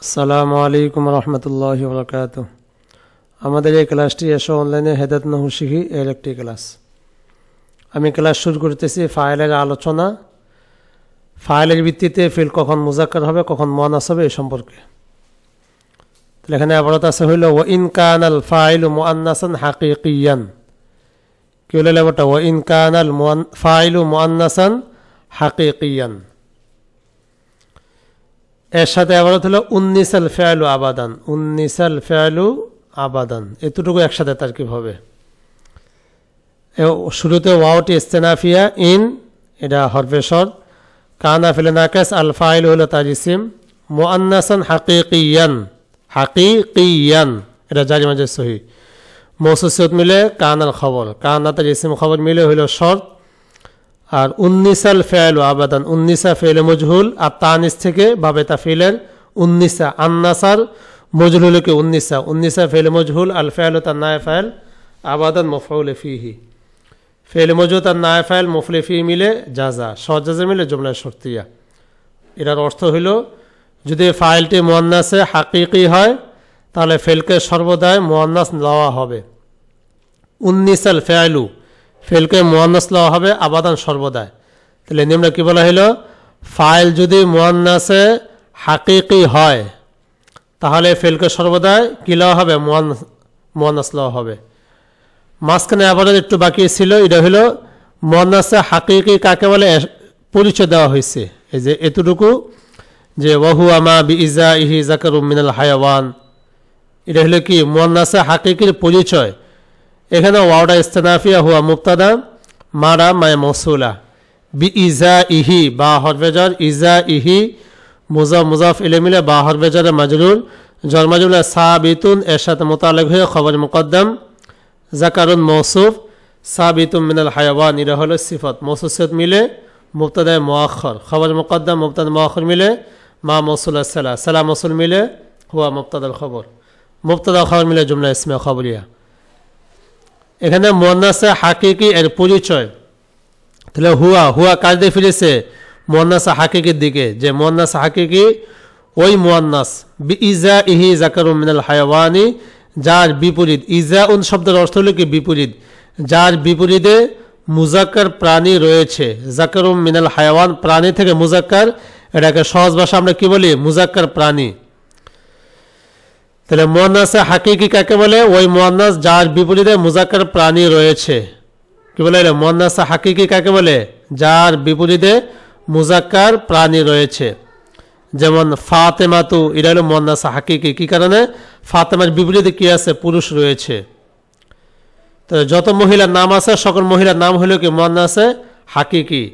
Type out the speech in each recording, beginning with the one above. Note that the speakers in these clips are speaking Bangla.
আসসালামু আলাইকুম রহমতুল্লাহি ওয়া বারাকাতুহু। আমাদের এই ক্লাসটি এসো অনলাইনে হেদায়েত নাহু শিখি এর একটি ক্লাস। আমি ক্লাস শুরু করতেছি ফাইলের আলোচনা। ফাইলের ভিত্তিতে ফিল কখন মুজাক্কার হবে কখন মুআন্নাস হবে এই সম্পর্কে। তাহলে এখানে আবারত আছে হইল ওয়া ইন কানাল ফাইলু মুআন্নাসান হাকিকিয়ান। কি হলো লেবাটা ওয়া ইন কানাল ফাইলু মুআন্নাসান হাকিকিয়ান। এর সাথে আবার হলো উন্নিসাল ফেয়ালু আবাদান, উন্নিসাল ফেয়ালু আবাদান, এতটুকু একসাথে তারকিব হবে। শুরুতে ওয়াওটি ইস্তেনাফিয়া ইন, এটা হরফে শর্ত। কানা ফিলে নাকাস, আল ফাইল হলো তার ইসিম। মুআন্নাসান হাকিকিয়ান, হাকিকিয়ান এটা জারি মাজুর সহি। মৌসুসিয়ত মিলে কানাল খবর, কানা তার ইসিম খবর মিলে হইল শর্ত। আর উন্নিসাল ফেয়ালু আবাদান, উন্নিসা ফেলে মজহুল আর তানিস থেকে বাবে তাফিলের উন্নিসা, আন্নাসার মজহুলকে উন্নিসা, উন্নিসা ফেলে মজহুল, আল ফেয়ালু তার নায়ে ফাইল, আবাদান মফউল ফিহি। ফেলে মজহুল তার নায়ে ফাইল মফউল ফিহি মিলে জাজা, সজাজা মিলে জুমলা শর্তিয়া। এটার অর্থ হইল যদি ফাইলটি মুআন্নাসে হাকিকি হয় তাহলে ফেলকে সর্বদাই মুআন্নাস লওয়া হবে। উন্নিসাল ফেয়ালু, ফেলকে মুআন্নাস লওয়া হবে আবাদান সর্বদায়। তাহলে নিম্ন কি বলা হলো, ফাইল যদি মুআন্নাসে হাকিকি হয় তাহলে ফেলকে সর্বদাই কি লওয়া হবে, মুআন্নাস লওয়া হবে। মাঝখানে আবার একটু বাকি ছিল, এটা হলো মুআন্নাসে হাকিকি কাকে বলে পরিচয় দেওয়া হয়েছে। এই যে এতটুকু যে ওয়াহুয়া মা বিইজাইহি যাকারুম মিনাল হায়াওয়ান, এটা হলো কি মুআন্নাসে হাকিকির পরিচয়। এখানে ওয়াওটা ইস্তেনাফিয়া হুয়া মুবতাদা, মারা মায়ে মৌসুলা, বিইজাইহি বা হরফেজার, ইজাইহি মুজাফ ইলে মিলে বা হরফেজারে মাজরুর, জর মাজরুর সাবিতুন এর সাথে মুতাআল্লিক হয়ে খবর মুকদ্দম, যাকারুন মৌসুফ, সাবিতুন মিনাল হায়াওয়ান এটা হলো সিফাত। মৌসুফিয়ত মিলে মুবতাদায়ে মুআখখার, খবর মুকদ্দম মুবতাদা মুআখখার মিলে মা মৌসুলা সালা, সালা মৌসুল মিলে হুয়া মুবতাদাল খবর, মুবতাদা খবর মিলে জুমলা ইসমে খবরিয়া। এখানে মুআন্নাসে হাকিকি এর পরিচয়। তাহলে হুয়া, হুয়া কাজ দিয়ে ফিরেছে মুআন্নাসে হাকিকির দিকে, যে মুআন্নাসে হাকিকি ওই মুআন্নাস বিইজাইহি যাকারুম মিনাল হায়াওয়ানি, যার বিপরীত। ইজাউন শব্দের অর্থ হলো কি বিপরীত, যার বিপরীতে মুজাক্কার প্রাণী রয়েছে। যাকারুম মিনাল হায়াওয়ান প্রাণী থেকে মুজাক্কার, এটাকে সহজ ভাষা আমরা কি বলি, মুজাক্কার প্রাণী। তাহলে মুআন্নাসে হাকিকি কাকে বলে, ওই মুআন্নাস যার বিপরীতে মুজাক্কার প্রাণী রয়েছে। কি বলে মুআন্নাসে হাকিকি কাকে বলে, যার বিপরীতে মুজাক্কার প্রাণী রয়েছে। যেমন ফাতেমাতু, এটা হলো মুআন্নাসে হাকিকি। কি কারণে, ফাতেমার বিপরীতে কি আছে, পুরুষ রয়েছে। তো যত মহিলার নাম আছে সকল মহিলার নাম হলো কি মুআন্নাসে হাকিকি।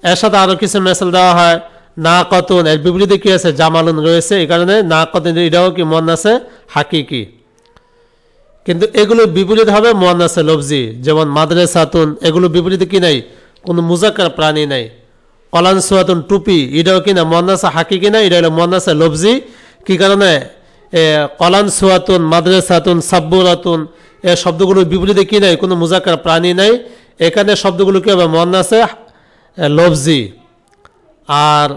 এর সাথে আরো কিছু মেসাল দেওয়া হয়, না কতুন এর বিপরীতে কি আছে, জামালুন রয়েছে, এই কারণে না কতুন এটাও কি মুআন্নাসে হাকিকি। কিন্তু এগুলো বিপরীত হবে মুআন্নাসে লফজি, যেমন মাদ্রাসাতুন, এগুলো বিপরীতে কি নাই, কোনো মুজাক্কার প্রাণী নাই। কলানসুয়াতুন টুপি, এটাও কি না মুআন্নাসে হাকিকি না, এটা হলো মুআন্নাসে লফজি। কি কারণে, কলানসুয়াতুন, মাদ্রাসাতুন, সাব্বুরাতুন এই শব্দগুলো বিপরীতে কি নাই, কোনো মুজাক্কার প্রাণী নাই। এখানে শব্দগুলো কি হবে, মুআন্নাসে লফজি। আর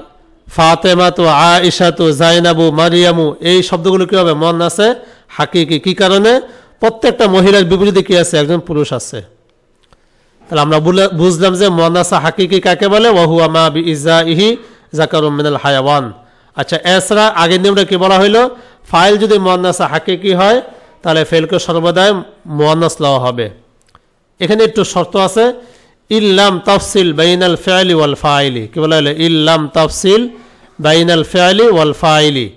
ফাতেমাতু, আয়েশাতু, জাইনাবু, মারিয়ামু এই শব্দগুলো কি হবে, মুআন্নাসে হাকিকি। কি কারণে, প্রত্যেকটা মহিলার বিপরীতে কি আছে, একজন পুরুষ আছে। তাহলে আমরা বুঝলাম যে মুআন্নাসে হাকিকি কাকে বলে, ওয়াহুয়া মা বিইজাইহি যাকারুম মিনাল হায়াওয়ান। আচ্ছা, এছাড়া আগের নিয়মটা কি বলা হইলো, ফাইল যদি মুআন্নাসে হাকিকি হয় তাহলে ফেলকে সর্বদাই মুআন্নাস লওয়া হবে। এখানে একটু শর্ত আছে, ইল্লাম তাফসিল বাইনাল ফি'লি ওয়াল ফাইলি। কি বলা হলো, ইল্লাম তাফসিল বাইনাল ফি'লি ওয়াল ফাইলি।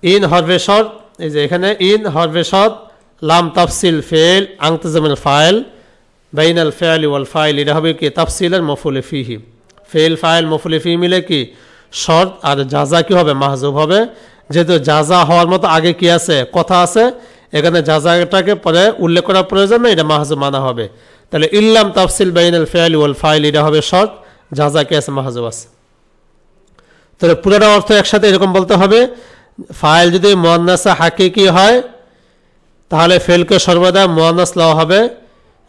ইন হরফে শর্ত, এই যে এখানে ইন হরফে শর্ত, লাম তাফসিল ফি'ল, আনতাজামিল ফাইল, বাইনাল ফি'লি ওয়াল ফাইল, এটা হবে কি তাফসিলের মফউল ফিহি। ফি'ল ফাইল মফউল ফিহি মিলে কি শর্ত, আর জাযা কি হবে, মাহজুব হবে। যেহেতু জাযা হওয়ার মতো আগে কি আছে, কথা আছে, এখানে জাযাটাকে পরে উল্লেখ করার প্রয়োজন নেই, এটা মাহজুব মানা হবে। তাহলে ইল্লাম তাফসিল বাইনাল ফি'লি ওয়াল ফাইল, এটা হবে শর্ত, জাযা কি আছে, মাহজুব আছে। তাহলে পুরোটা অর্থ একসাথে এরকম বলতে হবে, ফাইল যদি মুআন্নাসে হাকিকি হয় তাহলে ফেলকে সর্বদা মুআন্নাস লওয়া হবে।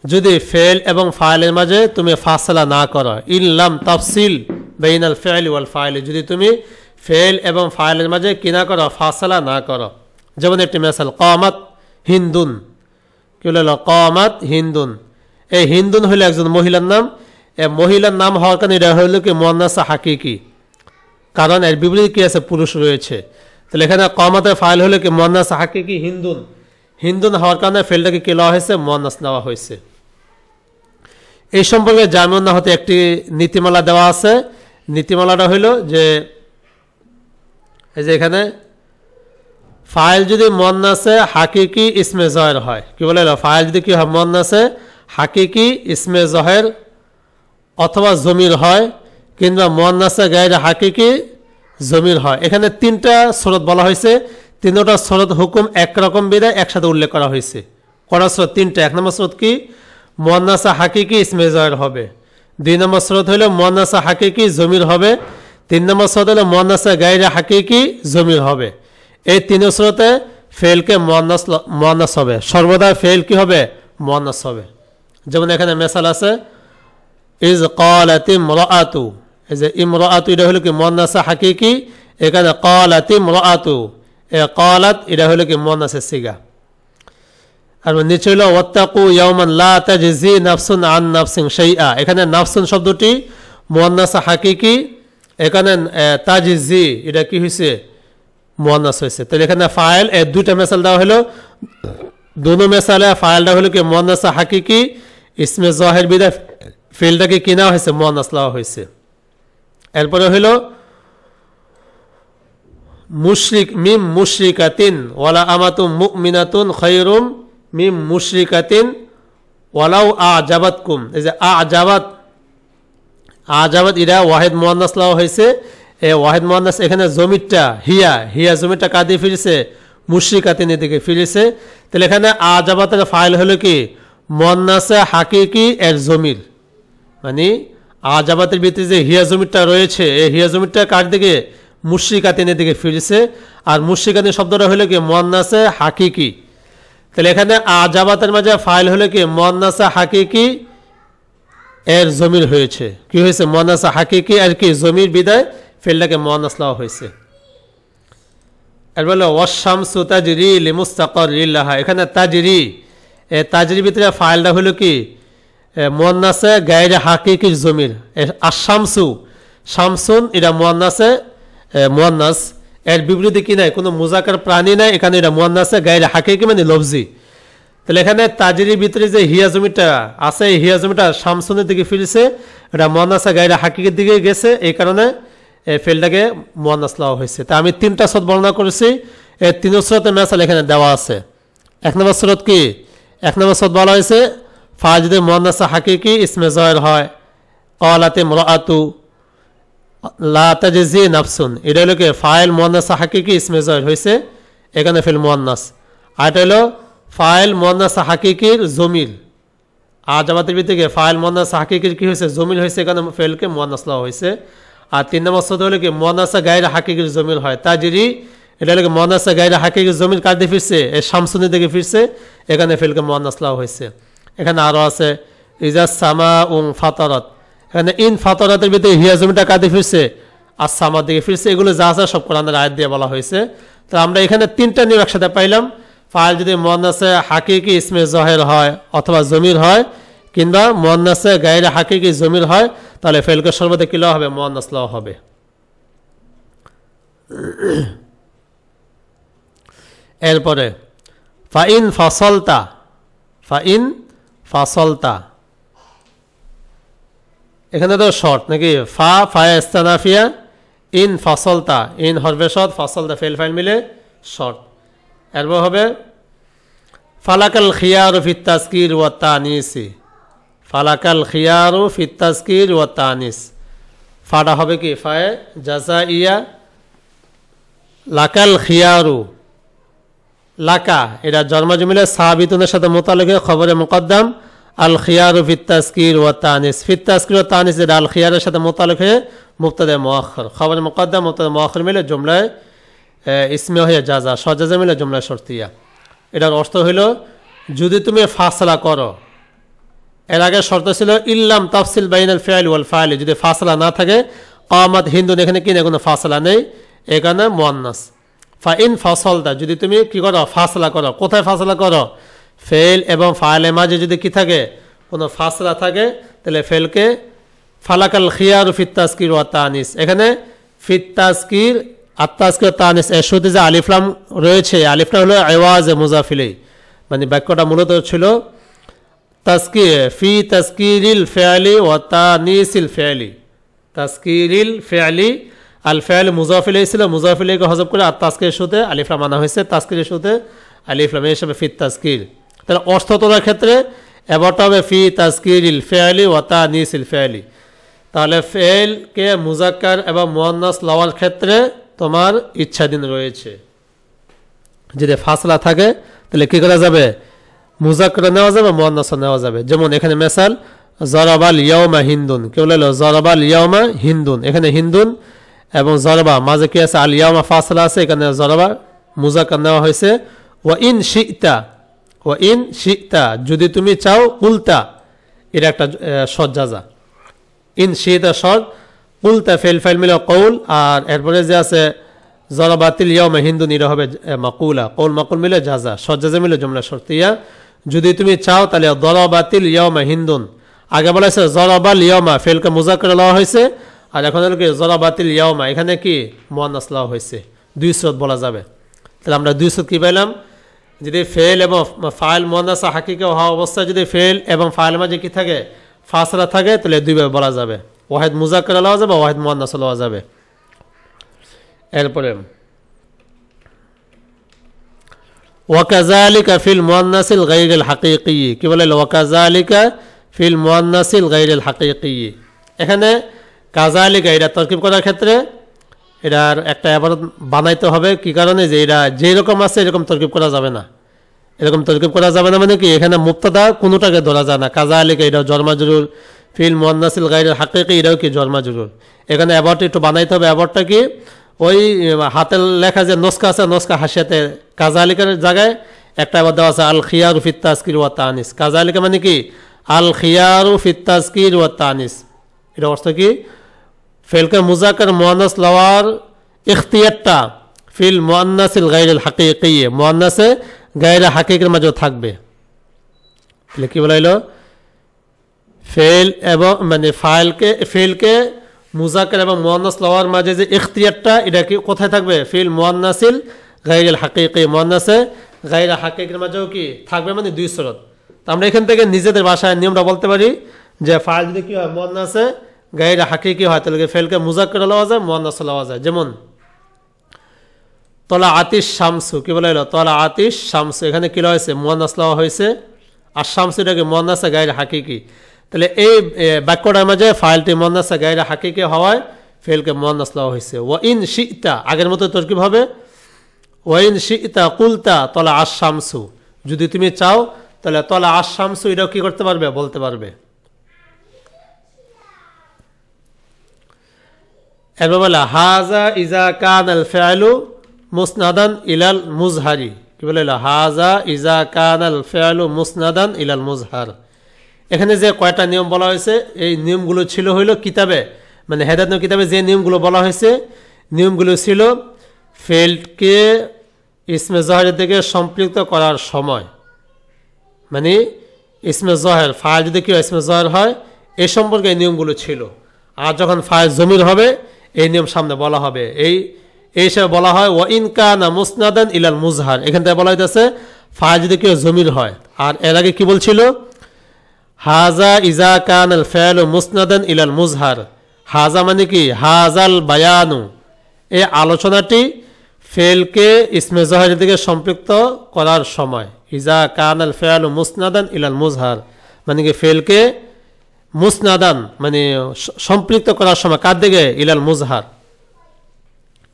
যদি ফেল এবং ফাইলের মাঝে তুমি ফাসলা না করো, ইল্লাম তাফসিল বাইনাল ফি'লি ওয়াল ফাইল, যদি তুমি ফেল এবং ফাইলের মাঝে কি না করো, ফাসলা না করো। যেমন একটি মেসাল, কামাত হিন্দুন, কি হলো, কামাত হিন্দুন। এই হিন্দুন হলো একজন মহিলার নাম। এই মহিলার নাম হওয়ার কারণে এটা হলো কি মুয়ান্নাস হাকিকি, কারণ এর বিপরীতে কি আছে, পুরুষ রয়েছে। তাহলে এখানে কামাতের ফাইল হলো কি মুয়ান্নাস হাকিকি হিন্দুন। হিন্দুন হওয়ার কারণে ফেলটাকে কি নেওয়া হয়েছে, মুয়ান্নাস নেওয়া হয়েছে। এই সম্পর্কে জামিউন নাহতে একটি নীতিমালা দেওয়া আছে। নীতিমালাটা হইল যে এই যে এখানে ফাইল যদি মুয়ান্নাসে হাকিকি ইসমে জহের হয়, কি বলে, ফাইল যদি কি হয়, মুয়ান্নাসে হাকিকি ইসমে জহের অথবা জমির হয়, কিংবা মুয়ান্নাসে গায়রে হাকিকি জমির হয়। এখানে তিনটা সুরত বলা হয়েছে। তিনটা সুরত হুকুম একরকম বিধায় একসাথে উল্লেখ করা হয়েছে। কটা সুরত? তিনটা। এক নম্বর সুরত কি, মুয়ান্নাসে হাকিকি ইসমে জহের হবে। দুই নম্বর সুরত হলো মুয়ান্নাসে হাকিকি জমির হবে। তিন নম্বর সুরত হলো মুয়ান্নাসে গায়রে হাকিকি জমির হবে। এই তিন সুরতে ফেলকে মুয়ান্নাস হবে, সর্বদা ফেল কি হবে, মুয়ান্নাস হবে। যেমন এখানে মেসাল আছে, ইজ ক্বালাত ইমরাআতু, এই যে ইমরাআতু এটা হলো কি মুয়ান্নাসে হাকিকি, এখানে ক্বালাত ইমরাআতু, এই ক্বালাত এটা হলো কি মুয়ান্নাসের সিগা। আর নিচে হলো ওয়াত্তাকু ইয়াওমান লা তাজজি নাফসুন আন নাফসিন শাইআ, এখানে নাফসুন শব্দটি মুয়ান্নাসে হাকিকি, এখানে তাজজি এটা কি হয়েছে, মুয়ান্নাস হয়েছে। তাহলে এখানে ফাইল এই দুইটা মেসাল দেওয়া হলো। দুনো মেসালে ফাইলটা হলো কি মুয়ান্নাসে হাকিকি ইসমে জহের বিদা ফেলটাকে কিনা হয়েছে, মুয়ান্নাস দেওয়া হয়েছে। এরপরে হলো মুশরিক মিম মুশরিকাতিন ওয়ালা আমাতুম মুমিনাতুন খায়রুম মিম মুশরিকাতিন ওয়ালাউ আজাবাতকুম, এই যে আজাবাত, আজাবাত এটা ওয়াহিদ মুয়ান্নাস দেওয়া হয়েছে। এই ওয়াহিদ মুয়ান্নাস এখানে জমিরটা হিয়া, হিয়া জমিরটা কাঁদিয়ে ফিরেছে, মুশরিকাতিন এদিকে ফিরেছে। তাহলে এখানে আজাবাতের ফাইল হলো কি মুয়ান্নাসে হাকিকি এর জমির, মানে আজাবাতের ভিতরে যে হিয়া জমিরটা রয়েছে, এই হিয়া জমিরটা কার দিকে, মুশরিকাতিনের দিকে ফিরেছে। আর মুশরিকাতিন শব্দটা হলো কি মুয়ান্নাসে হাকিকি। তাহলে এখানে আজাবাতের মাঝে ফাইল হলো কি মুয়ান্নাসে হাকিকি এর জমির হয়েছে, কি হয়েছে, মুয়ান্নাসে হাকিকি আর কি জমির বিদায় ফেলটাকে মুয়ান্নাস দেওয়া হয়েছে। এরপর ওয়াশামসু তাজরি লিমুস্তাকাররিন লাহা, এখানে তাজরি, এই তাজরির ভিতরে ফাইলটা হলো কি মুয়ান্নাসে গায়রে হাকিকির জমির। আশামসু, শামসুন এটা মুয়ান্নাসে মুয়ান্নাস, এর বিপরীতে কি নাই, কোনো মুজাকার প্রাণী নাই, এখানে এটা মুয়ান্নাসে গায়রে হাকিকি মানে লফজি। তাহলে এখানে তাজরির ভিতরে যে হিয়া জমিটা আছে, এই হিয়া জমিটা শামসুনের দিকে ফিরেছে, এটা মুয়ান্নাসে গায়রে হাকিকির দিকে গেছে, এই কারণে এই ফেলটাকে মুয়ান্নাস দেওয়া হয়েছে। তা আমি তিনটা সুরত বর্ণনা করেছি, এই তিন সুরতের মেসাল এখানে দেওয়া আছে। এক নম্বর সুরত কি, এক নম্বর সুরত বলা হয়েছে ফাইল যদি মুয়ান্নাসে হাকিকি ইসমে জহের হয়, ক্বালাত ইমরাআতু লা তাজজি নাফসুন, এটা হলো কি ফাইল মুয়ান্নাসে হাকিকি ইসমে জহের হয়েছে, এখানে ফেল মুয়ান্নাস। আর এটা হলো ফাইল মুয়ান্নাসে হাকিকির জমির, আজাবাতের ভিতরে ফাইল মুয়ান্নাসে হাকিকির কি হয়েছে, জমির হয়েছে, এখানে ফেলকে মুয়ান্নাস দেওয়া হয়েছে। আর তিন নম্বর সুরত হলো কি মুয়ান্নাসে গায়রে হাকিকির জমির হয়, তাজরি, এটা হলো কি মুয়ান্নাসে গায়রে হাকিকির জমির কার দিকে ফিরছে, এই শামসুনের দিকে ফিরছে, এখানে ফেলকে মুয়ান্নাস দেওয়া হয়েছে। এখানে আরো আছে ইজা সামাউন ফাতারাত, এখানে ইন ফাতারাতের ভিতরে হিয়া জমিটা কাঁদে ফিরছে, আর সামার দিকে ফিরছে। এগুলো যা যা সব কোরআনের আয়াত দিয়ে বলা হয়েছে। তো আমরা এখানে তিনটা নিয়ম একসাথে পাইলাম। ফাইল যদি মুয়ান্নাসে হাকিকি ইসমে জহের হয় অথবা জমির হয়, কিংবা মুয়ান্নাসে গায়রে হাকিকি জমির হয়, তাহলে ফেলকে সর্বদা কি লওয়া হবে, মুয়ান্নাস লওয়া হবে। এরপরে ফাইন ফাসলতা, ফাইন ফাসলতা, এখানে তো শর্ট নাকি, ফায়া ইস্তানাফিয়া, ইন ফাসলতা, ইন হরফে শর্ট, ফাসলতা ফেল ফাইল মিলে শর্ট। এরপর হবে ফালাকাল খিয়ারু ফিত তাজকির ওয়া তানিসি, ফালাকাল খিয়ারু ফিত তাজকির ওয়া তানিস, ফাটা হবে কি ফায়ে জাযাইয়া, লাকাল খিয়ারু, লাকা এটা জন্মজমিলে সাবিতুনের সাথে মোতালেক খবরে মুকদ্দম, আল খিয়ারু ফিত তাজকির ওয়া তানিস, ফিত তাজকির ওয়া তানিস এটা আল খিয়ারের সাথে মোতালেক হয়ে মুবতাদা মুআখখার, খবরে মুকদ্দম মুবতাদা মুআখখার মিলে জুমলায় ইসমে হয়ে জাযা, সজাজা মিলে জুমলায় শর্তিয়া। এটার অর্থ হইল যদি তুমি ফাসলা করো, এর আগে শর্ত ছিল ইল্লাম তাফসিল বাইনাল ফিআল ওয়াল ফাইল, যদি ফাসলা না থাকে, কামাত হিন্দুন, এখানে কি না কোনো ফাসলা নেই, এখানে মুয়ান্নাস ফাইন ফাসলতা যদি তুমি কি করো ফাসলা করো কোথায় ফাসলা করো ফেল এবং ফাইলের মাঝে যদি কি থাকে কোনো ফাসলা থাকে তাহলে ফেলকে ফালাকাল খিয়ারু ফিত তাজকির ওয়া তানিস এখানে ফিত তাজকির আর তাজকির তানিস এর সাথে যে আলিফ লাম রয়েছে আলিফ লাম হলো আওয়াজ মুজাফ ইলাই মানে বাক্যটা মূলত ছিল তাজকির ফি তাজকিরিল ফিআলি ওয়া তানিসিল ফিআলি তাজকিরিল ফিআলি আল ফিআল মুজাফ ইলাই ছিল মুজাফ ইলাইকে হযফ করে আর তাজকিরের সাথে আলিফ লাম আনা হয়েছে তাজকিরের সাথে আলিফ লাম এই হিসাবে ফিত তাজকির তাহলে অর্থ তোলার ক্ষেত্রে এবারটা হবে ফি তাজকিরিল ফিআলি ওয়া তানিসিল ফিআলি তাহলে ফেলকে মুজাক্কার এবং মুয়ান্নাস লওয়ার ক্ষেত্রে তোমার ইচ্ছাধীন রয়েছে যদি ফাসলা থাকে তাহলে কি করা যাবে মুজাক্কার নেওয়া যাবে মুয়ান্নাস নেওয়া যাবে যেমন এখানে মিসাল জরাবাল ইয়াউমা হিন্দুন কি বললো জরাবাল ইয়াউমা হিন্দুন এখানে হিন্দুন এবং জরাবা মাঝে কি আছে আল ইয়াউমা ফাসলা আছে এখানে জরাবা মুজাক্কার নেওয়া হয়েছে ওয়া ইন শিতা যদি তুমি চাও কুলতা এটা একটা সজ্জাজা ইন শিতা শর্ত কুলতা ফেল ফাইল মিলে কৌল আর এরপরে যে আছে জরাবাতিল ইয়াউমা হিন্দুন এটা হবে মাকুলা কৌল মাকুল মিলে জাজা সজ্জাজা মিলে জুমলা শর্তিয়া যদি তুমি চাও তাহলে জরাবাতিল ইয়াউমা হিন্দুন আগে বলা হয়েছে জরাবাল ইয়াউমা ফেলকে মুজাক্কার লওয়া হয়েছে আর এখন হলো কি জরাবাতিল ইয়াউমা এখানে কি মুয়ান্নাস লওয়া হয়েছে দুই স্রোত বলা যাবে তাহলে আমরা দুই স্রোত কি পেলাম যদি ফেল এবং ফাইল মুয়ান্নাস হাকিকা হওয়া অবস্থায় যদি ফেল এবং ফাইল মাঝে কি থাকে ফাসলা থাকে তাহলে দুইভাবে বলা যাবে ওয়াহিদ মুজাক্কার লওয়া যাবে ওয়াহিদ মুয়ান্নাস লওয়া যাবে এরপরে ওয়াকাযালিকা ফিল মুয়ান্নাসিল গায়রিল হাকীকি কি বলে ওয়াকাযালিকা ফিল মুয়ান্নাসিল গায়রিল হাকীকি এখানে কাযালিকা এটা তারকিব করার ক্ষেত্রে এটার একটা ইবারত বানাইতে হবে কি কারণে যে এটা যেই রকম আছে এরকম তারকিব করা যাবে না এরকম তারকিব করা যাবে না মানে কি এখানে মুবতাদা কোনোটাকে ধরা যায় না কাযালিকা এটা jar majrুর ফিল মুয়ান্নাসিল গায়রিল হাকীকি এটাও কি jar majrুর এখানে ইবারত একটু বানাইতে হবে ইবারতটা কি ওই হাতের লেখা যে নস্কা আছে নস্কা হাসিয়াতে কাযালিকার জায়গায় একটা ইবারত দেওয়া আছে আল খিয়ারু ফিত তাজকির ওয়া তানিস কাযালিকা মানে কি আল খিয়ারু ফিত তাজকির ওয়া তানিস এটা অর্থ কি ফেলকে মুজাক্কার মুয়ান্নাস লওয়ার ইখতিয়ারটা ফিল মুয়ান্নাসিল গায়রিল হাকীকি মুয়ান্নাসে গায়রে হাকীকির মাঝে থাকবে তাহলে কি বলা হলো ফেল এবং মানে ফেলকে মুজাক্কার এবং মুয়ান্নাস লওয়ার মাঝে যে ইখতিয়ারটা এটা কি কোথায় থাকবে ফিল মুয়ান্নাসিল গায়রিল হাকীকি মুয়ান্নাসে গায়রে হাকীকির মাঝেও কি থাকবে মানে দুই শরত আমরা এখান থেকে নিজেদের ভাষায় নিয়মটা বলতে পারি যে ফাইল যদি কি হয় মুয়ান্নাসে গায়রে হাকীকি হয় তাহলে ফেলকে মুজাক্কার লওয়া যায় মুয়ান্নাস লওয়া যায় যেমন তলা আতিশ শামসু কি বলা হলো তলা আতিশ শামসু এখানে কি হয়েছে মুয়ান্নাস লওয়া হয়েছে আর শামসু এটাকে মুয়ান্নাসে গায়রে হাকীকি তাহলে এই বাক্যটার মাঝে ফাইলটি মুয়ান্নাসে গায়রে হাকীকি হওয়ায় ফেলকে মুয়ান্নাস লওয়া হয়েছে ওয়া ইন শিতা আগের মতো তারকিব হবে ওয়া ইন শিতা কুলতা তলা আশ শামসু যদি তুমি চাও তাহলে তলা আশ শামসু এটাও কি করতে পারবে বলতে পারবে এরপর বলা হাজা ইজা কান আল ফিআলু মুসনাদান ইলাল মুজহারি কি বলে হাজা ইজা কান আল ফিআলু মুসনাদান ইলাল মুজহার এখানে যে কয়টা নিয়ম বলা হয়েছে এই নিয়মগুলো ছিল হইল কিতাবে মানে হেদায়েত কিতাবে যে নিয়মগুলো বলা হয়েছে নিয়মগুলো ছিল ফেলকে ইসমে জহরের দিকে সম্পৃক্ত করার সময় মানে ইসমে জহর ফাইল যদি কি ইসমে জহর হয় এই সম্পর্কে এই নিয়মগুলো ছিল আর যখন ফাইল জমির হবে এই নিয়ম সামনে বলা হবে এই হিসাবে বলা হয় ওয়া ইন কানা মুসনাদান ইলাল মুজহার এখান থেকে বলা হইতেছে ফাইল যদি কি জমির হয় আর এর আগে কি বলছিল হাজা ইজা কান আল ফিআলু মুসনাদান ইলাল মুজহার হাজা মানে কি হাজাল বায়ানু এই আলোচনাটি ফেলকে ইসমে জহরের দিকে সম্পৃক্ত করার সময় ইজা কান আল ফিআলু মুসনাদান ইলাল মুজহার মানে কি ফেলকে মুসনাদান মানে সম্পৃক্ত করার সময় কার দিকে ইলাল মুজহার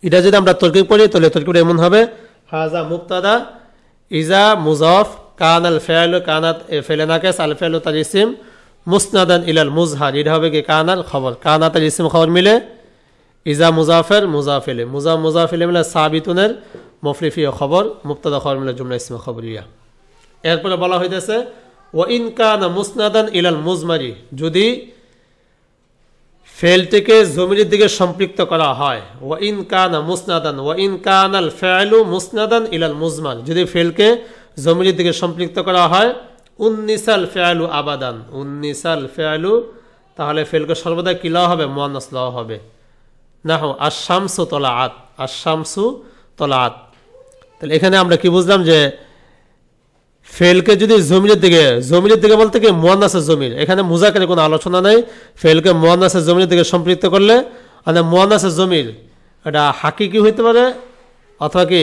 এটা যদি আমরা তারকিব করি তাহলে তারকিবটা এমন হবে হাজা মুবতাদা ইজা মুজাফ কান আল ফিআলু কানাত ফেলে নাকিস আল ফিআলু তার ইসম মুসনাদান ইলাল মুজহার এটা হবে কি কানাল খবর কানাত আল ইসম খবর মিলে ইজা মুজাফের মুজাফিলে মুজাফিলে মিলে সাবিতুনের মফরিফি খবর মুবতাদা খবর মিলে জুমলা ইসমে খবরিয়া এরপরে বলা হইতেছে ওয়া ইন কানা মুসনাদান ইলাল মুজমারি যদি ফেলটিকে জমির দিকে সম্পৃক্ত করা হয় ওয়া ইন কানা মুসনাদান ওয়া ইন কানাল ফাইলু মুসনাদান ইলাল মুজমাল, যদি ফেলকে জমির দিকে সম্পৃক্ত করা হয় উন্নিসাল ফাইলু আবাদান, উন্নিসাল ফাইলু, তাহলে ফেলকে সর্বদা কি লওয়া হবে? মুয়ান্নাস লওয়া হবে। নাহু আশ-শামসু তলাআত, আশ-শামসু তলাআত। তাহলে এখানে আমরা কি বুঝলাম যে ফেলকে যদি জমির দিকে বলতে কি মুয়ান্নাসের জমির, এখানে মুজাক্কারের কোনো আলোচনা নাই। ফেলকে মুয়ান্নাসের জমির দিকে সম্পৃক্ত করলে মানে মুয়ান্নাসের জমির এটা হাকিকি হইতে পারে অথবা কি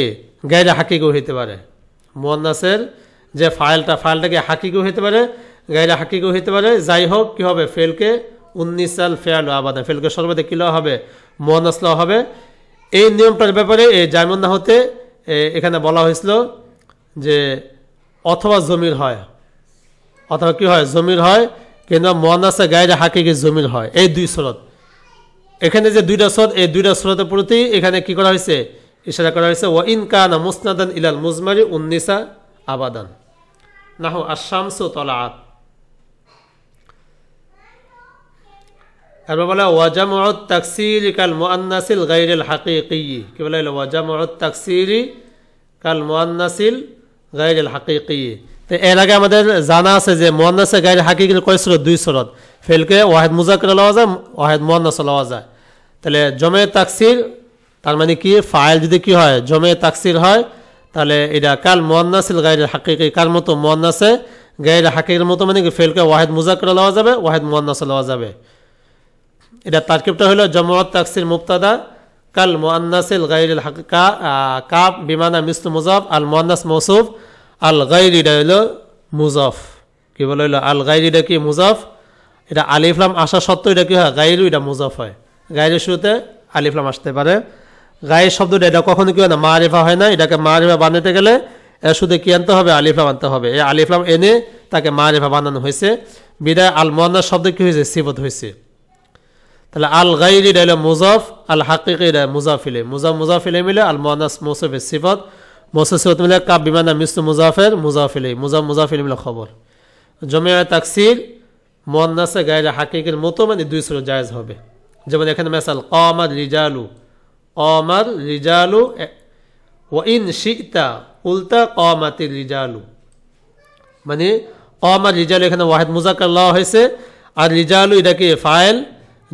গায়রে হাকিকিও হইতে পারে। মুয়ান্নাসের যে ফাইলটাকে হাকিকিও হইতে পারে, গায়রে হাকিকিও হইতে পারে। যাই হোক কি হবে? ফেলকে উন্নিসাল ফেয়ালু আবাদা, ফেলকে সর্বদা কি লওয়া হবে? মুয়ান্নাস লওয়া হবে। এই নিয়মটার ব্যাপারে এই জামিউন নাহতে এখানে বলা হয়েছিল যে অথবা জমির হয়, অথবা কি হয়? জমির হয়, কিন্তু মুয়ান্নাসে গায়রে হাকিকি জমির হয়। এই দুই সুরত, এখানে যে দুইটা সুরত, এই দুইটা সুরতের প্রতি এখানে কি করা হয়েছে? ইশারা করা হয়েছে ওয়া ইন কানা মুসনাদান ইলাল মুজমারি উন্নিসা আবাদান। নাহু আশ-শামসু তলাআত। এরপর বলা ওয়া জামউত তাকসীরি কাল মুআন্নাসিল গায়রিল হাকিকি, কি বলা হলো? ওয়া জামউত তাকসীরি কাল মুআন্নাসিল গায়রিল হাকিকি। তো এর আগে আমাদের জানা আছে যে মুআন্নাসে গায়রে হাকিকির কয় সুরত? দুই সুরত। ফেলকে ওয়াহিদ মুজাক্কার লওয়া যায়, ওয়াহিদ মুআন্নাস লওয়া যায়। তাহলে জমে তাকসীর তার মানে কি? ফাইল যদি কি হয়? জমে তাকসীর হয়, তাহলে এটা কাল মুআন্নাসিল গায়রিল হাকিকি, কার মতো? মুআন্নাসে গায়রে হাকিকির মতো, মানে কি ফেলকে ওয়াহিদ মুজাক্কার লওয়া যাবে, ওয়াহিদ মুআন্নাস লওয়া যাবে। এটা তারকিবটা হলো জামউত তাকসীর মুবতাদা কাল মুআন্নাসিল গায়রিল হাকিকা, কাব বিমানা মিসলু মুজাফ, আল মুআন্নাস মৌসুফ, আল গায়রি এটা হলো মুজাফ। কি বলা হলো? আল গায়রি এটা কি? মুজাফ। এটা আলিফ লাম আসা সত্ত্বেও এটা কি হয়? গায়রু, এটা মুজাফ হয়। গায়রের শুরুতে আলিফ লাম আসতে পারে। গায়ের শব্দটা এটা কখনো কি হয় না? মারিফা হয় না। এটাকে মারিফা বানাতে গেলে এর শুধু কি আনতে হবে? আলিফ লাম আনতে হবে। এই আলিফ লাম এনে তাকে মারিফা বানানো হয়েছে, বিদায় আল মুআন্নাস শব্দ কি হয়েছে? সিফত হয়েছে। তাহলে আল গায়রি এটা হলো মুজাফ, আল হাকিকি এটা মুজাফ ইলাইহি, মুজাফ ইলাইহি মিলে আল মুআন্নাস মৌসুফের সিফত, মৌসুফ সিফত মিলে কাব বিমানা মিসলু মুজাফের মুজাফ ইলাইহি, মুজাফ ইলাইহি মিলে খবর। জমে তাকসীর মুআন্নাসে গায়রে হাকিকির মতো মানে দুই সুরত জায়েজ হবে। যেমন এখানে মিসাল কামার রিজালু, কামার রিজালু ওয়া ইন শি'তা কুলতা কামাতির রিজালু, মানে কামার রিজালু এখানে ওয়াহিদ মুজাক্কার লওয়া হয়েছে, আর রিজালু এটা কি? ফাইল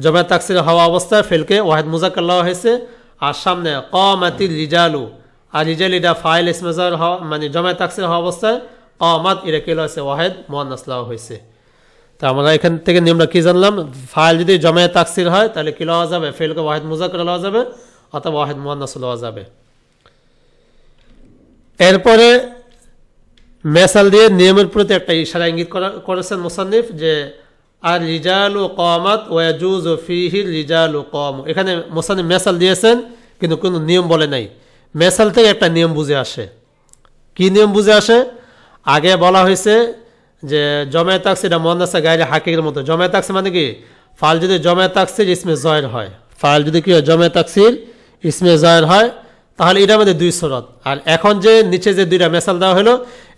জমে তাকসীর হওয়া অবস্থায় ফেলকে ওয়াহিদ মুজাক্কার লওয়া হয়েছে, আর সামনে কামাতির রিজালু, আর রিজাল এটা ফাইল ইসমে জার হওয়া মানে জমে তাকসীর হওয়া অবস্থায়, কামাত এটা কি লওয়া হয়েছে? ওয়াহিদ মুআন্নাস লওয়া হয়েছে। তা আমরা এখান থেকে আমরা কি জানলাম? ফাইল যদি জমে তাকসীর হয় তাহলে কি লওয়া যাবে? ফেলকে ওয়াহিদ মুজাক্কার লওয়া যাবে অথবা ওয়াহিদ মুআন্নাস লওয়া যাবে। এরপরে মেসাল দিয়ে নিয়মের প্রতি একটা ইশারা ইঙ্গিত করেছেন মুসান্নিফ যে আর রিজালু কামাত ওয়া ইয়াজুজু ফিহি রিজালু কাম। এখানে মুসান্নিফ মেসাল দিয়েছেন কিন্তু কোনো নিয়ম বলে নাই। মেসাল থেকে একটা নিয়ম বুঝে আসে। কি নিয়ম বুঝে আসে? আগে বলা হয়েছে যে জমে তাকসীর এটা মুআন্নাসে গায়রে হাকিকির মতো। জমে তাকসীর মানে কি? ফাইল যদি জমে তাকসীর ইসমে যায়ের হয়, ফাইল যদি কি হয়? জমে তাকসীর ইসমে যায়ের হয়, তাহলে এটা মধ্যে দুই সুরত। আর এখন যে নিচে যে দুইটা মেসাল দেওয়া হলো,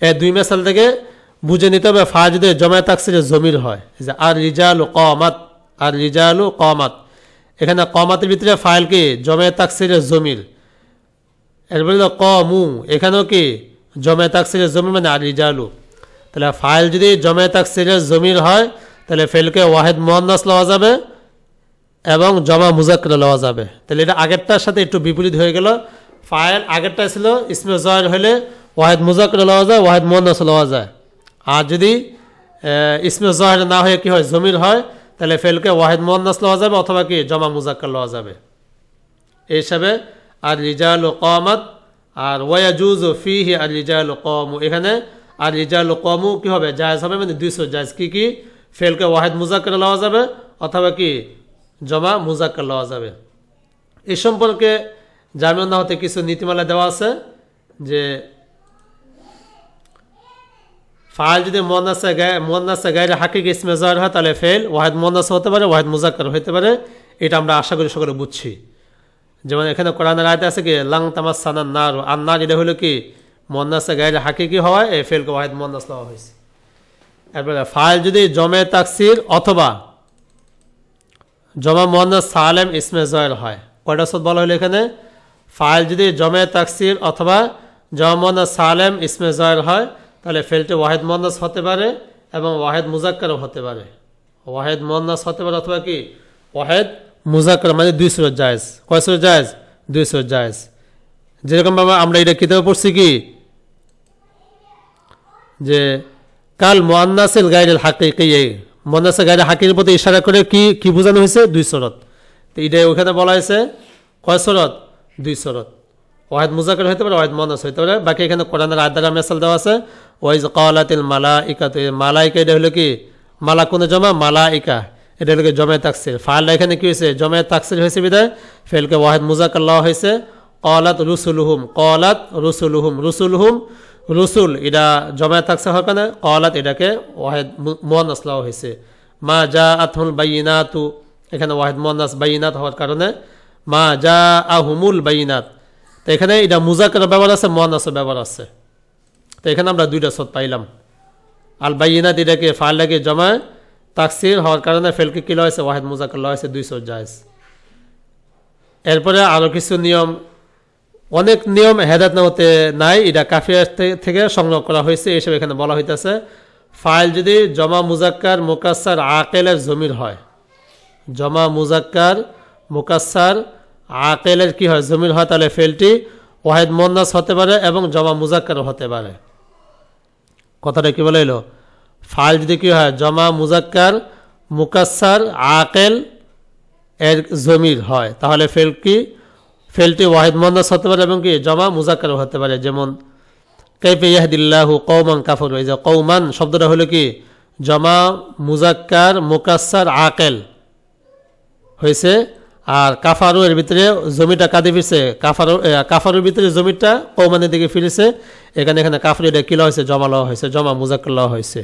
এই দুই মেসাল থেকে বুঝে নিতে হবে ফাইল যদি জমে তাকসীর জমির হয়, যে আর রিজালু কামাত, আর রিজালু কামাত, এখানে কামাতের ভিতরে ফাইল কি? জমে তাকসীরের জমির। এরপর কমু, এখানেও কি? জমে তাকসীরের জমির মানে আর রিজালু। তাহলে ফাইল যদি জমে তাকসীরের জমির হয় তাহলে ফেলকে ওয়াহিদ মুআন্নাস লওয়া যাবে এবং জমা মুজাক্কার লওয়া যাবে। তাহলে এটা আগেরটার সাথে একটু বিপরীত হয়ে গেল। ফাইল আগেরটা ছিল ইসমে যায়ের হলে ওয়াহিদ মুজাক্কার লওয়া যায়, ওয়াহিদ মুআন্নাস লওয়া যায়। আর যদি ইসমে যায়ের না হয়ে কি হয়? জমির হয়, তাহলে ফেলকে ওয়াহিদ মুআন্নাস লওয়া যাবে অথবা কি? জমা মুজাক্কার লওয়া যাবে। এই হিসাবে আর রিজালু কামাত আর ওয়া ইয়াজুজু ফিহি আর রিজালু কামু, এখানে আর রিজালু কামু কি হবে? জায়েজ হবে, মানে দুই সুরত জায়েজ। কি কি? ফেলকে ওয়াহিদ মুজাক্কার লওয়া যাবে অথবা কি? জমা মুজাক্কার লওয়া যাবে। এই সম্পর্কে জামিউন নাহতে কিছু নীতিমালা দেওয়া আছে যে ফাইল যদি মুআন্নাসে গায়রে হাকিকি ইসমে যায়ের হয় তাহলে ফেল ওয়াহিদ মুআন্নাস হতে পারে, ওয়াহিদ মুজাক্কার হতে পারে। এটা আমরা আশা করি সকলে বুঝছি। যেমন এখানে কোরআনের আয়াতে আছে কি? লাং তামাসসানান নার, আর নার এটা হলো কি? মুআন্নাসে গায়রে হাকিকি হওয়ায় এই ফেলকে ওয়াহিদ মুআন্নাস লওয়া হয়েছে। এরপরে ফাইল যদি জমে তাকসীর অথবা জমা মুয়ান্নাস সালেম ইসমে জয়ের হয়। কয়টা শর্ত বলা হলো এখানে? ফাইল যদি জমে তাকসির অথবা জমা মুয়ান্নাস সালেম ইসমে জয়ের হয় তাহলে ফেলটি ওয়াহিদ মুয়ান্নাস হতে পারে এবং ওয়াহিদ মুজাক্কারও হতে পারে। ওয়াহিদ মুয়ান্নাস হতে পারে অথবা কি ওয়াহিদ মুজাক্কার, মানে দুই সুরত জায়েজ। কয় সুরত জায়েজ? দুই সুরত জায়েজ। যেরকম ভাবে আমরা এটা কিতাবে পড়ছি কি যে কাল মুয়ান্নাসিল গায়রিল হাকিকি, মুয়ান্নাসে গায়রে হাকিকির প্রতি ইশারা করে কি কি বোঝানো হয়েছে? দুই সুরত। তো এটা ওখানে বলা হয়েছে কয় সুরত? দুই সুরত। ওয়াহিদ মুজাক্কার হতে পারে, ওয়াহিদ মুয়ান্নাস হতে পারে। বাকি এখানে কোরআনের আয়াত দ্বারা মিসাল দেওয়া আছে। ওয়াইজ ক্বালাতিল মালাইকাতু, মালাইকা এটা হলো কি মালাকুনে জমা, মালাইকা এটা হলো কি জমে তাকসির। ফাইলটা এখানে কি হয়েছে? জমে তাকসির হয়েছে বিদায় ফেলকে ওয়াহিদ মুজাক্কার লওয়া হয়েছে। ক্বালাত রুসুলুহুম, ক্বালাত রুসুলুহুম, রুসুলহুম রুসুল এটা জমে তাকসির হওয়ার কারণে ক্বালাত এটাকে ওয়াহিদ মুয়ান্নাস লওয়া হয়েছে। মা জাআতহুল বাইয়িনাতু এখানে ওয়াহিদ মুয়ান্নাস, বাইয়িনাত হওয়ার কারণে মা জাআহুমুল বাইয়িনাত। তো এখানে এটা মুজাক্কার ব্যবহার আছে, মুয়ান্নাসের ব্যবহার আছে। তো এখানে আমরা দুইটা শর্ত পাইলাম। আল বাইয়িনাত এটাকে ফাইলটাকে জমা তাকসির হওয়ার কারণে ফেলকে কি লওয়া হয়েছে? ওয়াহিদ মুজাক্কার লওয়া হয়েছে, দুই শর্ত জায়েজ। এরপরে আরও কিছু নিয়ম, অনেক নিয়ম হেদায়েত না হতে নাই, এটা কাফিয়া থেকে সংগ্রহ করা হয়েছে। এসব এখানে বলা হইতেছে ফাইল যদি জমা মুজাক্কার মুকাসসার আকেলের জমির হয়, জমা মুজাক্কার মুকাসসার আকেলের কি হয়? জমির হয়, তাহলে ফেলটি ওয়াহিদ মুয়ান্নাস হতে পারে এবং জমা মুজাক্কারও হতে পারে। কথাটা কি বলে এলো? ফাইল যদি কি হয়? জমা মুজাক্কার মুকাসসার আকেল এর জমির হয় তাহলে ফেলটি ওয়াহিদ মুয়ান্নাস হতে পারে এবং কি জমা মুজাক্কারও হতে পারে। যেমন কাইফা ইয়াহদিল্লাহু কওমান কাফারু, এই যে কওমান শব্দটা হলো কি জমা মুজাক্কার মুকাসসার আকেল হয়েছে, আর কাফারু এর ভিতরে জমিটা কাঁদে ফিরছে, কাফারুর ভিতরে জমিটা কওমানের দিকে ফিরেছে। এখানে কাফারু এটা কি লওয়া হয়েছে? জমা লওয়া হয়েছে, জমা মুজাক্কার লওয়া হয়েছে।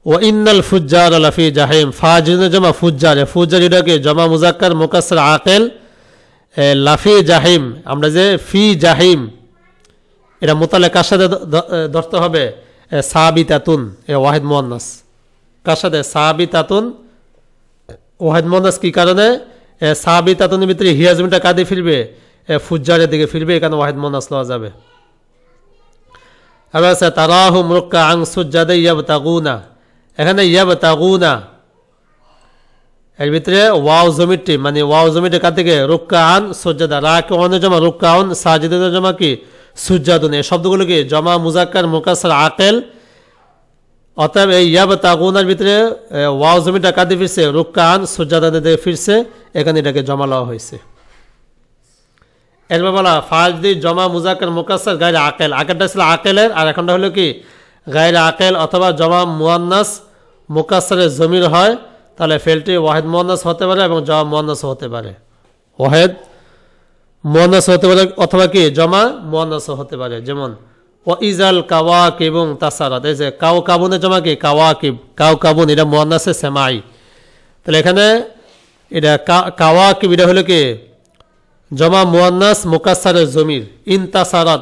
ও ইন্নাল ফুজ্জার লাফি জাহিম, ফাজির জমা ফুজ্জার, ফুজ্জার এটাকে জমা মুজাক্কার মুকাসসার আকেল লাফি জাহিম। আমরা যে ফি জাহিম এটা মোতালে কার সাথে ধরতে হবে? সাবিতাতুন, এ ওয়াহিদ মুয়ান্নাস। কার সাথে? সাবিতাতুন ওয়াহিদ মুয়ান্নাস। কি কারণে? সাবিতাতুনের ভিতরে হিয়া জমিটা কাঁদে ফিরবে, ফুজ্জারের দিকে ফিরবে, এখানে ওয়াহিদ মুয়ান্নাস লওয়া যাবে। আবার আছে তারাহুম রুক্কাআন সুজ্জাদা ইয়াবতাগুনা, এখানে ইয়াবতাগুনা এর ভিতরে ওয়াও জমিটি, মানে ওয়াও জমিটি কার থেকে? রুক্কাআন সুজ্জাদা, রাকিউন জমা রুক্কাউন, সাজিদুন জমা কি সুজ্জাদুন। এই শব্দগুলো কি জমা মুজাক্কার মুকাসসার আকেল। অতএব এই ইয়াবতাগুনার ভিতরে ওয়াও জমিটা কাঁদে ফিরছে, রুক্কাআন সুজ্জাদার দিকে ফিরছে, এখানে এটাকে জমা লওয়া হয়েছে। এরপর বলা ফাইল যদি জমা মুজাক্কার মুকাসসার গায়রে আকেল, আগেরটা ছিল আকেলের আর এখনটা হলো কি গায়রে আকেল অথবা জমা মুয়ান্নাস মুকাসসারের জমির হয় তাহলে ফেলটি ওয়াহিদ মুয়ান্নাস হতে পারে এবং জমা মুয়ান্নাস হতে পারে। ওয়াহিদ মুয়ান্নাস হতে পারে অথবা কি জমা মুয়ান্নাস হতে পারে। যেমন ওয়াইজাল কাওয়াকিব এবং তাসারাত, এই যে কাওকাবুনের জমা কি কাওয়াকিব, কাওকাবুন এটা মুয়ান্নাসে সেমাই। তাহলে এখানে এটা কাওয়াকিব এটা হলো কি জমা মুয়ান্নাস মুকাসসারের জমির। ইনতাসারাত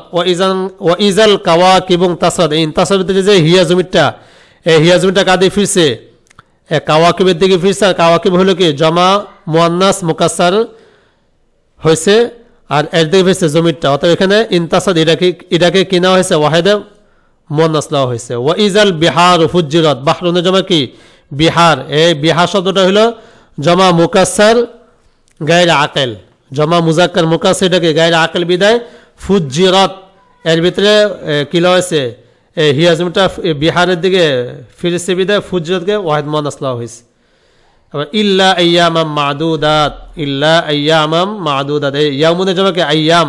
ওয়াইজাল কাওয়াকিব এবং তাসারাত, ইনতাসারাত যে হিয়া জমিটা, এই হিয়া জমিটা কাঁদে ফিরছে, কাওয়াকিবের দিকে ফিরছে। আর কাওয়াকিব হলো কি জমা মুয়ান্নাস মুকাসসার হয়েছে আর এর দিকে ফিরছে জমিরটা। অর্থাৎ এখানে ইনতাসাদ এটাকে কিনা হয়েছে ওয়াহিদে মুয়ান্নাস লওয়া হয়েছে। ওয়াইজাল বিহার ফুজ্জিরাত, বাহরুনের জমা কি বিহার, এই বিহার শব্দটা হলো জমা মুকাসসার গায়রে আকেল, জমা মুজাক্কার মুকাসসার এটাকে গায়রে আকেল বিদায় ফুজ্জিরাত এর ভিতরে কি লওয়া হয়েছে? হিয়া জমিটা বিহারের দিকে ফিরেছে বিদায় ফুজ্জিরাতকে ওয়াহিদ মুয়ান্নাস লওয়া হয়েছে। আবার ইল্লা আইয়ামাম মাদুদাত, ইল্লা আইয়ামাম মাদুদাত, এই ইয়ামুনের জমা কি আইয়াম,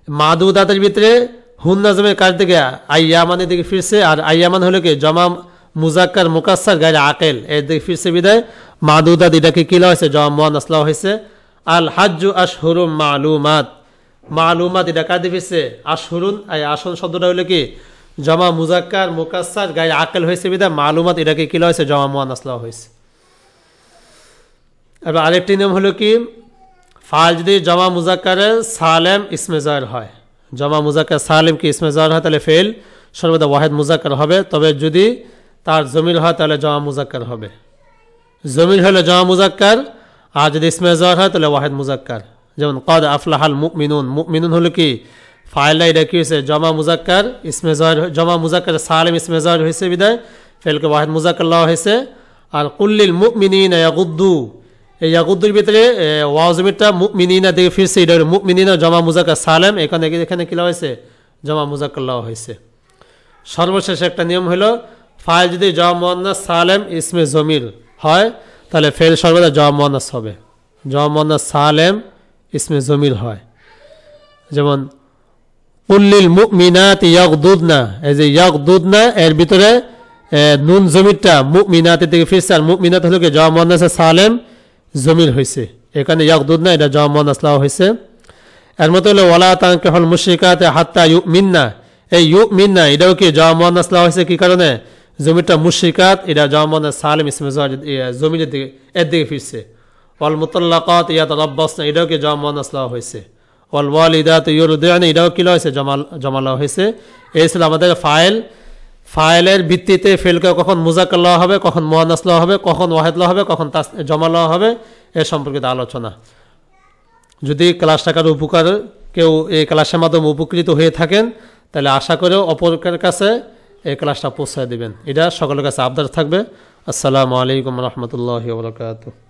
মাদুদাতের ভিতরে হুন্না জমের কার দিকে? আইয়ামানের দিকে ফিরছে। আর আইয়ামান হলো কি জমা মুজাক্কার মুকাসসার গায়রে আকেল এর দিকে ফিরছে বিদায় মাদুদাত এটাকে কি লওয়া হয়েছে? জমা মুয়ান্নাস লওয়া হয়েছে। আল হাজ্জু আশহুরুম মালুমাত, মালুমাত এটা কার দিকে ফিরছে? আশহুরুন, এই আসন শব্দটা হলো কি জমা মুজাক্কার মুকাসসার গায়রে আকেল হয়েছে বিদায় মালুমাত এটাকে কি লওয়া হয়েছে? জমা মুয়ান্নাস লওয়া হয়েছে। এবার আরেকটি নিয়ম হলো কি ফাইল যদি জমা মুজাক্কারের সালেম ইসমে জায়ের হয়, জমা মুজাক্কার সালেম কি ইসমে জায়ের হয় তাহলে ফেল সর্বদা ওয়াহিদ মুজাক্কার হবে। তবে যদি তার জমির হয় তাহলে জমা মুজাক্কার হবে। জমির হলো জমা মুজাক্কার, আর যদি ইসমে জহর হয় তাহলে ওয়াহিদ মুজাক্কার। যেমন কদ আফলাহাল মুমিনুন, মুমিনুন হলো কি ফাইলটা, এটা কি হয়েছে জমা মুজাক্কার, ইসমে জহর জমা মুজাক্কার সালিম ইসমে জহর হয়েছে বিদায় ফেলকে ওয়াহিদ মুজাক্কার লওয়া হয়েছে। আর কুল্লিল মুমিনিনা ইয়াগুদ্দু, এই ইয়াগুদ্দুর ভিতরে ওয়াও জমিরটা মুমিনিনা দিকে ফিরছে, এটা মুমিনিনা জমা মুজাক্কার সালেম, এখানে কি লওয়া হয়েছে জমা মুজাক্কার লওয়া হয়েছে। সর্বশেষ একটা নিয়ম হলো ফাইল যদি জমা মুয়ান্নাস সালেম ইসমে জমির হয় তাহলে ফেল সর্বদা জমা মুয়ান্নাস হবে, জমা মুয়ান্নাস সালেম ইসমে জমির হয়। যেমন কুল্লিল মুমিনাতি ইয়াগদুদনা, এই যে ইয়াগদুদনা এর ভিতরে নুন জমিরটা মুমিনাতের দিকে ফিরছে, আর মুমিনাত হলো কি জমা মুয়ান্নাস সালেম জমির হয়েছে, এখানে ইয়াগদুদনা এটা জমা মুয়ান্নাস লওয়া হয়েছে। এর মতো হলো ওয়ালা তানকিহুল মুশরিকাতি হাত্তা ইউমিননা, এই ইউমিননা এটাও কি জমা মুয়ান্নাস লওয়া হয়েছে, কি কারণে জমিটা মুশরিকাত, এটা জমা মুয়ান্নাস সালিম ইসমে জমির জমির দিকে এর দিকে ফিরছে। ওয়াল মুতাল্লাকাত ইয়াতারাব্বাসনা, এটাও কি জমা মুয়ান্নাস লওয়া হয়েছে। ওয়াল ওয়ালিদাতু ইউরদি'না, এটাও কি লওয়া হয়েছে জমা লওয়া হয়েছে। এই ছিল আমাদের ফাইলের ভিত্তিতে ফেলকে কখন মুজাক্কার লওয়া হবে, কখন মুয়ান্নাস লওয়া হবে, কখন ওয়াহিদ লওয়া হবে, কখন জমা লওয়া হবে, এ সম্পর্কিত আলোচনা। যদি ক্লাস টাকার উপকার কেউ এই ক্লাসের মাধ্যমে উপকৃত হয়ে থাকেন তাহলে আশা করেও অপরের কাছে এই ক্লাসটা পৌঁছায় দেবেন, এটা সকলের কাছে আবদার থাকবে। আসসালামু আলাইকুম রহমতুল্লাহি ওয়া বারাকাতুহু।